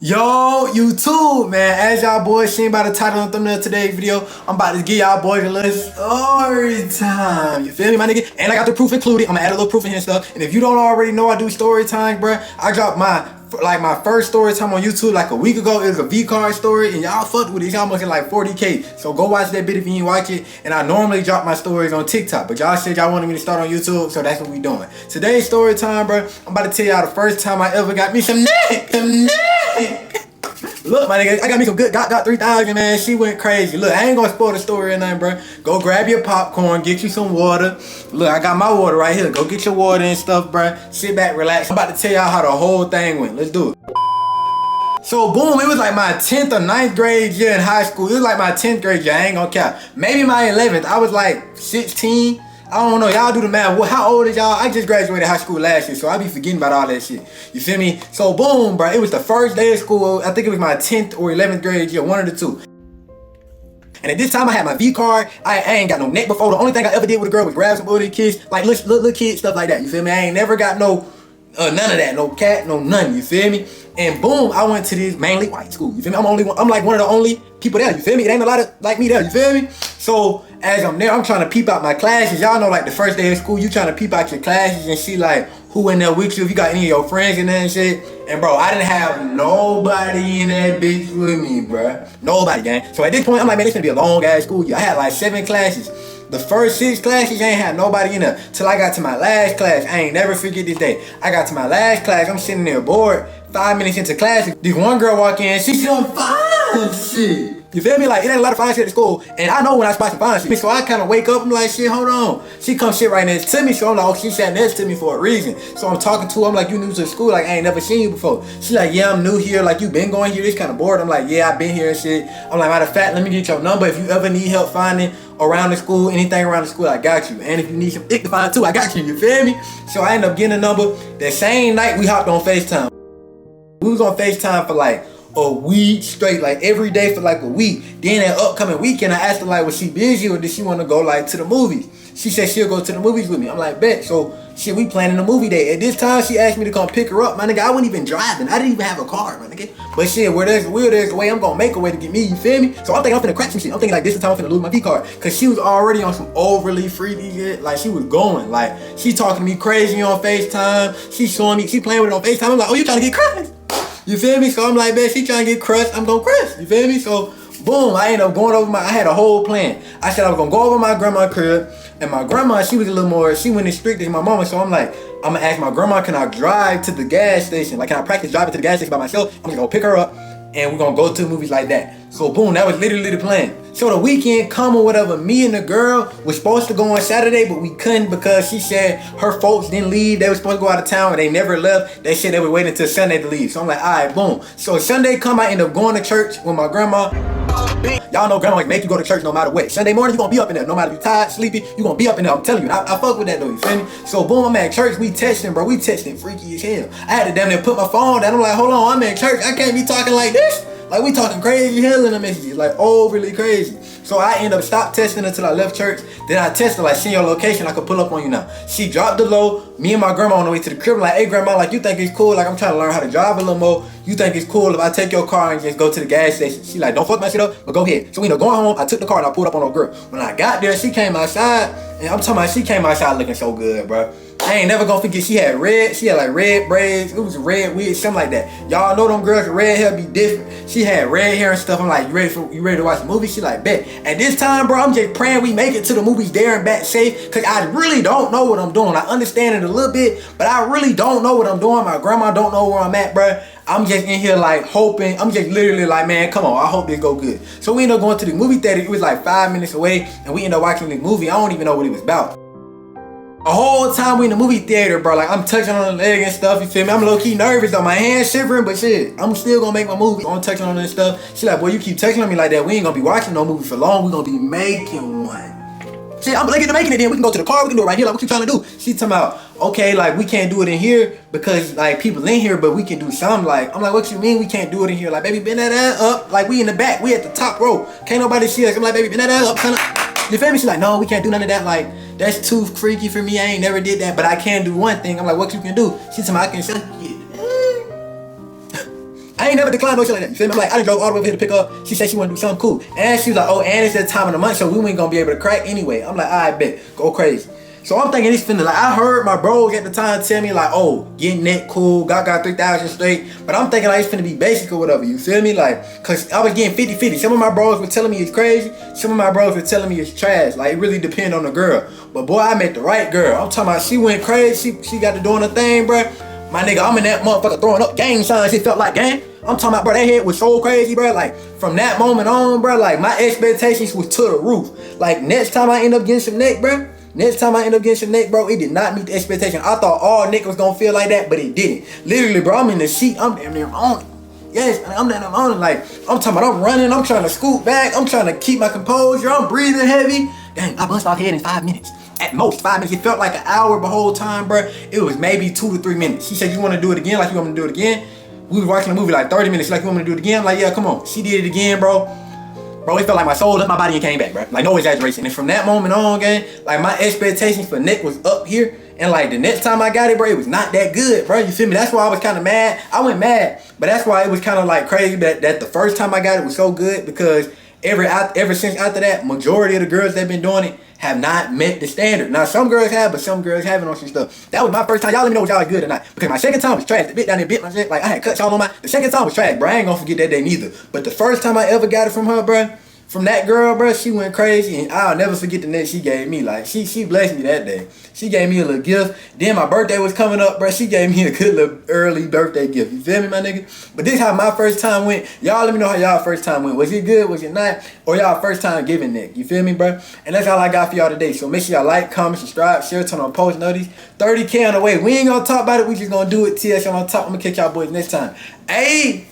Yo, YouTube, man. As y'all boys seen by the title and thumbnail of today's video, I'm about to give y'all boys a little story time. You feel me, my nigga? And I got the proof included. I'm gonna add a little proof in here and stuff. And if you don't already know, I do story time, bruh. I dropped my first story time on YouTube like a week ago. It was a V-card story, and y'all fucked with it. Y'all almost like 40K. So go watch that video if you ain't watch it. And I normally drop my stories on TikTok, but y'all said y'all wanted me to start on YouTube, so that's what we doing. Today's story time, bruh. I'm about to tell y'all the first time I ever got me some neck. Look, my nigga, I got me some good got 3000, man. She went crazy. Look, I ain't gonna spoil the story or nothing, bro. Go grab your popcorn, get you some water. Look, I got my water right here. Go get your water and stuff, bro. Sit back, relax. I'm about to tell y'all how the whole thing went. Let's do it. So boom, it was like my 10th or 9th grade year in high school. It was like my 10th grade year, I ain't gonna count. Maybe my 11th. I was like 16. I don't know, y'all do the math. Well, how old is y'all? I just graduated high school last year, so I be forgetting about all that shit. You feel me? So boom, bro, it was the first day of school. I think it was my 10th or 11th grade year, one of the two. And at this time, I had my V card. I ain't got no neck before. The only thing I ever did with a girl was grab some booty kiss, like little kids, stuff like that. You feel me? I ain't never got no none of that, no cat, no none. You feel me? And boom, I went to this mainly white school. You feel me? I'm like one of the only people there. You feel me? It ain't a lot of like me there. You feel me? So as I'm there, I'm trying to peep out my classes. Y'all know, like the first day of school, you trying to peep out your classes and see like who in there with you, if you got any of your friends in there and shit. And bro, I didn't have nobody in that bitch with me, bro. Nobody, gang. So at this point, I'm like, man, this gonna be a long ass school year. I had like 7 classes. The first 6 classes, I ain't had nobody in there. Till I got to my last class. I ain't never forget this day. I got to my last class. I'm sitting there bored. 5 minutes into class, this one girl walk in. She said, fine shit. You feel me? Like, it ain't a lot of fine shit at school. And I know when I spot some fine shit. So I kind of wake up. I'm like, shit, hold on. She come sit right next to me. So I'm like, oh, she sat next to me for a reason. So I'm talking to her. I'm like, you new to the school? Like, I ain't never seen you before. She like, yeah, I'm new here. Like, you been going here? This kind of bored. I'm like, yeah, I been here and shit. I'm like, matter of fact, let me get your number. If you ever need help finding around the school, anything around the school, I got you. And if you need some dick to find too, I got you. You feel me? So I ended up getting a number. That same night, we hopped on FaceTime. We was on FaceTime for like a week straight, like every day for like a week. Then that upcoming weekend, I asked her like, was she busy or did she want to go like to the movies? She said she'll go to the movies with me. I'm like, bet. So shit, we planning a movie day. At this time, she asked me to come pick her up. My nigga, I wasn't even driving. I didn't even have a car, my nigga. But shit, where there's a will, there's a way. I'm gonna make a way to get me, you feel me? So I'm thinking I'm finna crack some shit. I'm thinking like this is the time I'm finna lose my V card. Cause she was already on some overly freaky shit. Like she was going. Like she talking to me crazy on FaceTime. She showing me, she playing with it on FaceTime. I'm like, oh, you trying to get crushed? You feel me? So I'm like, man, she trying to get crushed. I'm gonna crush. You feel me? So boom, I ended up going over I had a whole plan. I said I was gonna go over my grandma's crib. And my grandma, she was a little more, she went as strict as my mama. So I'm like, I'm gonna ask my grandma, can I drive to the gas station? Like, can I practice driving to the gas station by myself? I'm gonna go pick her up and we're gonna go to the movies like that. So boom, that was literally the plan. So the weekend come or whatever, me and the girl was supposed to go on Saturday, but we couldn't because she said her folks didn't leave. They were supposed to go out of town and they never left. They said they were waiting until Sunday to leave. So I'm like, all right, boom. So Sunday come, I end up going to church with my grandma. Y'all know grandma like make you go to church no matter what. Sunday morning, you gonna be up in there. No matter if you tired, sleepy, you gonna be up in there. I'm telling you. I fuck with that though, you feel me? So boom, I'm at church, we texting, bro. We texting freaky as hell. I had to damn near put my phone down. I'm like, hold on, I'm in church. I can't be talking like this. Like we talking crazy hell in the messages, like overly crazy. So I end up stop testing until I left church. Then I tested like, send your location, I could pull up on you now. She dropped the low. Me and my grandma on the way to the crib. I'm like, hey grandma, like you think it's cool? Like I'm trying to learn how to drive a little more. You think it's cool if I take your car and just go to the gas station? She like, don't fuck my shit up, but go ahead. So we end up going home. I took the car and I pulled up on her girl. When I got there, she came outside, and I'm talking about she came outside looking so good, bro. I ain't never gonna forget, she had like red braids, it was red wig, something like that. Y'all know them girls with red hair be different. She had red hair and stuff. I'm like, you ready to watch the movie? She like, bet. At this time, bro, I'm just praying we make it to the movies there and back safe, cause I really don't know what I'm doing. I understand it a little bit, but I really don't know what I'm doing. My grandma don't know where I'm at, bro. I'm just in here like hoping, I'm just literally like, man, come on, I hope this go good. So we end up going to the movie theater. It was like 5 minutes away, and we end up watching the movie. I don't even know what it was about. The whole time we in the movie theater, bro, like I'm touching on the leg and stuff, you feel me? I'm low-key nervous though, my hands shivering, but shit, I'm still gonna make my movie. I'm touching on this stuff. She like, boy, you keep touching on me like that, we ain't gonna be watching no movie for long, we gonna be making one. Shit, I'm looking at making it then, we can go to the car, we can do it right here, like what you trying to do? She talking about, okay, like we can't do it in here because like people in here, but we can do something. Like, I'm like, what you mean we can't do it in here? Like, baby, bend that ass up, like we in the back, we at the top row. Can't nobody see us. I'm like, baby, bend that ass up, kinda. You feel me? She's like, no, we can't do none of that. Like, that's too freaky for me. I ain't never did that, but I can do one thing. I'm like, what you can do? She told me I can show you. I ain't never declined no shit like that. You feel me? I'm like, I done drove all the way over here to pick her up. She said she wanna do something cool. And she was like, oh, and it's that time of the month, so we ain't gonna be able to crack anyway. I'm like, alright, bet. Go crazy. So I'm thinking it's finna, like, I heard my bros at the time tell me, like, oh, getting that cool, got 3,000 straight. But I'm thinking, like, it's finna be basic or whatever, you feel me? Like, cause I was getting 50-50. Some of my bros were telling me it's crazy. Some of my bros were telling me it's trash. Like, it really depends on the girl. But boy, I met the right girl. I'm talking about she went crazy. She got to doing her thing, bro. My nigga, I'm in that motherfucker throwing up gang signs. It felt like gang. I'm talking about, bro, that head was so crazy, bro. Like, from that moment on, bro, like, my expectations was to the roof. Like, next time I end up getting some neck, bro, it did not meet the expectation. I thought all neck was gonna feel like that, but it didn't. Literally, bro, I'm in the seat. I'm damn near on it. Yes, I'm damn near on it. Like, I'm talking about I'm running. I'm trying to scoot back. I'm trying to keep my composure. I'm breathing heavy. Dang, I bust off head in 5 minutes. At most 5 minutes. It felt like an hour the whole time, bro. It was maybe 2 to 3 minutes. She said, you want to do it again? Like, you want me to do it again? We was watching the movie like 30 minutes. Like, you want me to do it again? I'm like, yeah, come on. She did it again, bro. Bro, it felt like my soul left my body and came back, bro. Like, no exaggeration. And from that moment on, gang, like, my expectations for neck was up here. And, like, the next time I got it, bro, it was not that good, bro. You feel me? That's why I was kind of mad. I went mad. But that's why it was kind of, like, crazy that the first time I got it was so good. Because ever since after that, majority of the girls that been doing it have not met the standard. Now, some girls have, but some girls haven't on some stuff. That was my first time. Y'all let me know if y'all are good or not. Because my second time was trash. The bit down there bit my shit. Like, I had cuts all on my... The second time was trash, bro. I ain't gonna forget that day neither. But the first time I ever got it from her, bro, from that girl, bro, she went crazy, and I'll never forget the neck she gave me. Like, she blessed me that day. She gave me a little gift. Then my birthday was coming up, bro. She gave me a good little early birthday gift. You feel me, my nigga? But this is how my first time went. Y'all let me know how y'all first time went. Was it good? Was it not? Or y'all first time giving neck? You feel me, bro? And that's all I got for y'all today. So make sure y'all like, comment, subscribe, share, turn on post notice. 30K on the way. We ain't gonna talk about it. We just gonna do it. TS on top. I'm gonna catch y'all boys next time. Hey!